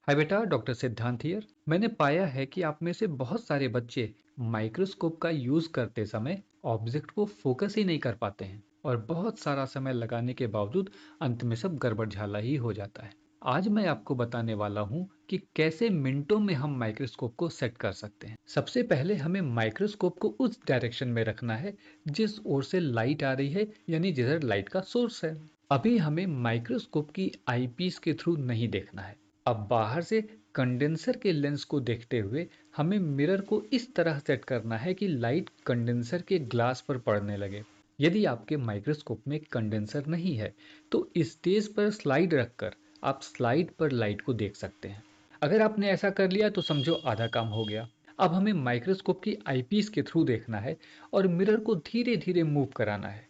हाय बेटा, डॉक्टर सिद्धांत हियर। मैंने पाया है कि आप में से बहुत सारे बच्चे माइक्रोस्कोप का यूज करते समय ऑब्जेक्ट को फोकस ही नहीं कर पाते हैं और बहुत सारा समय लगाने के बावजूद अंत में सब गड़बड़ झाला ही हो जाता है। आज मैं आपको बताने वाला हूँ कि कैसे मिनटों में हम माइक्रोस्कोप को सेट कर सकते हैं। सबसे पहले हमें माइक्रोस्कोप को उस डायरेक्शन में रखना है जिस ओर से लाइट आ रही है, यानी जिधर लाइट का सोर्स है। अभी हमें माइक्रोस्कोप की आईपीस के थ्रू नहीं देखना है। अब बाहर से कंडेंसर के लेंस को देखते हुए हमें मिरर को इस तरह सेट करना है कि लाइट कंडेंसर के ग्लास पर पड़ने लगे। यदि आपके माइक्रोस्कोप में कंडेंसर नहीं है तो स्टेज पर स्लाइड रखकर आप स्लाइड पर लाइट को देख सकते हैं। अगर आपने ऐसा कर लिया तो समझो आधा काम हो गया। अब हमें माइक्रोस्कोप की आईपीस के थ्रू देखना है और मिरर को धीरे धीरे मूव कराना है।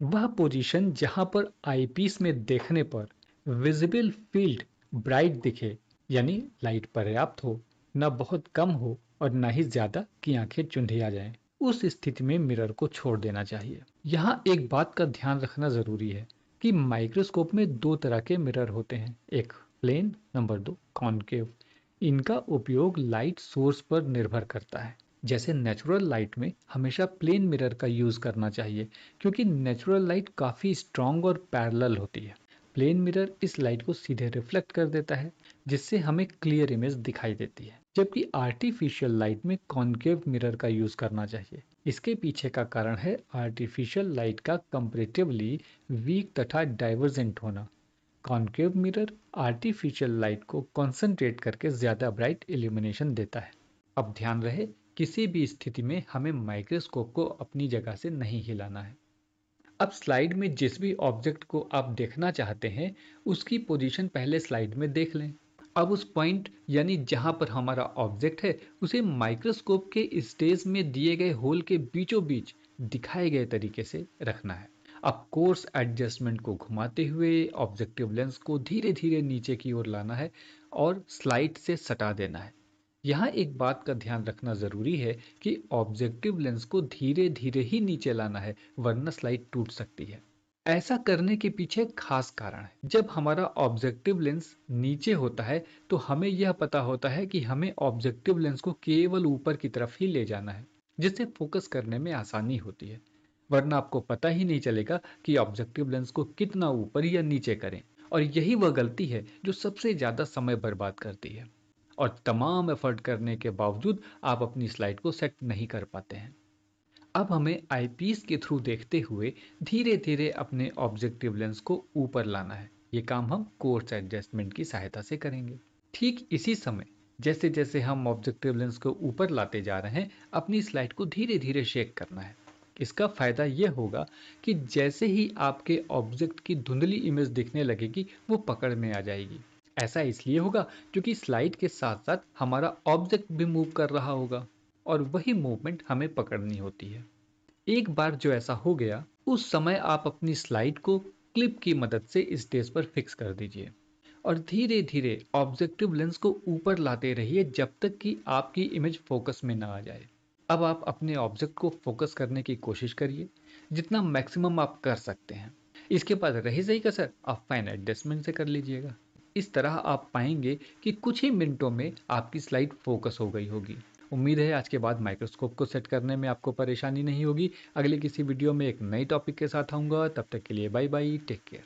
वह पोजीशन जहां पर आईपीस में देखने पर विजिबल फील्ड ब्राइट दिखे, यानी लाइट पर्याप्त हो, न बहुत कम हो और न ही ज्यादा कि आंखें चुंधिया जाएं। उस स्थिति में मिरर को छोड़ देना चाहिए। यहाँ एक बात का ध्यान रखना जरूरी है कि माइक्रोस्कोप में दो तरह के मिरर होते हैं, एक प्लेन, नंबर दो कॉनकेव। इनका उपयोग लाइट सोर्स पर निर्भर करता है। जैसे नेचुरल लाइट में हमेशा प्लेन मिरर का यूज करना चाहिए क्योंकि नेचुरल लाइट काफी स्ट्रांग और पैरेलल होती है। प्लेन मिरर इस लाइट को सीधे रिफ्लेक्ट कर देता है जिससे हमें क्लियर इमेज दिखाई देती है, जबकि आर्टिफिशियल लाइट में कॉनकेव मिरर का यूज करना चाहिए। इसके पीछे का कारण है आर्टिफिशियल लाइट का कंपैरेटिवली वीक तथा डाइवर्जेंट होना। कॉनकेव मिरर आर्टिफिशियल लाइट को कंसंट्रेट करके ज्यादा ब्राइट इल्यूमिनेशन देता है। अब ध्यान रहे, किसी भी स्थिति में हमें माइक्रोस्कोप को अपनी जगह से नहीं हिलाना है। अब स्लाइड में जिस भी ऑब्जेक्ट को आप देखना चाहते हैं उसकी पोजीशन पहले स्लाइड में देख लें। अब उस पॉइंट यानी जहां पर हमारा ऑब्जेक्ट है उसे माइक्रोस्कोप के स्टेज में दिए गए होल के बीचों बीच दिखाए गए तरीके से रखना है। अब कोर्स एडजस्टमेंट को घुमाते हुए ऑब्जेक्टिव लेंस को धीरे धीरे नीचे की ओर लाना है और स्लाइड से सटा देना है। यहाँ एक बात का ध्यान रखना जरूरी है कि ऑब्जेक्टिव लेंस को धीरे धीरे ही नीचे लाना है, वरना स्लाइड टूट सकती है। ऐसा करने के पीछे एक खास कारण है। जब हमारा ऑब्जेक्टिव लेंस नीचे होता है तो हमें यह पता होता है कि हमें ऑब्जेक्टिव लेंस को केवल ऊपर की तरफ ही ले जाना है, जिससे फोकस करने में आसानी होती है। वरना आपको पता ही नहीं चलेगा कि ऑब्जेक्टिव लेंस को कितना ऊपर या नीचे करें। और यही वह गलती है जो सबसे ज्यादा समय बर्बाद करती है और तमाम एफर्ट करने के बावजूद आप अपनी स्लाइड को सेट नहीं कर पाते हैं। अब हमें आईपीस के थ्रू देखते हुए धीरे धीरे अपने ऑब्जेक्टिव लेंस को ऊपर लाना है। ये काम हम कोर्स एडजस्टमेंट की सहायता से करेंगे। ठीक इसी समय जैसे जैसे हम ऑब्जेक्टिव लेंस को ऊपर लाते जा रहे हैं, अपनी स्लाइड को धीरे धीरे शेक करना है। इसका फायदा यह होगा कि जैसे ही आपके ऑब्जेक्ट की धुंधली इमेज दिखने लगेगी वो पकड़ में आ जाएगी। ऐसा इसलिए होगा क्योंकि स्लाइड के साथ साथ हमारा ऑब्जेक्ट भी मूव कर रहा होगा और वही मूवमेंट हमें पकड़नी होती है। एक बार जो ऐसा हो गया, उस समय आप अपनी स्लाइड को क्लिप की मदद से स्टेज पर फिक्स कर दीजिए और धीरे धीरे ऑब्जेक्टिव लेंस को ऊपर लाते रहिए जब तक कि आपकी इमेज फोकस में ना आ जाए। अब आप अपने ऑब्जेक्ट को फोकस करने की कोशिश करिए, जितना मैक्सिमम आप कर सकते हैं। इसके बाद रही सही कसर आप फाइन एडजस्टमेंट से कर लीजिएगा। इस तरह आप पाएंगे कि कुछ ही मिनटों में आपकी स्लाइड फोकस हो गई होगी। उम्मीद है आज के बाद माइक्रोस्कोप को सेट करने में आपको परेशानी नहीं होगी। अगले किसी वीडियो में एक नई टॉपिक के साथ आऊंगा। तब तक के लिए बाय बाय, टेक केयर।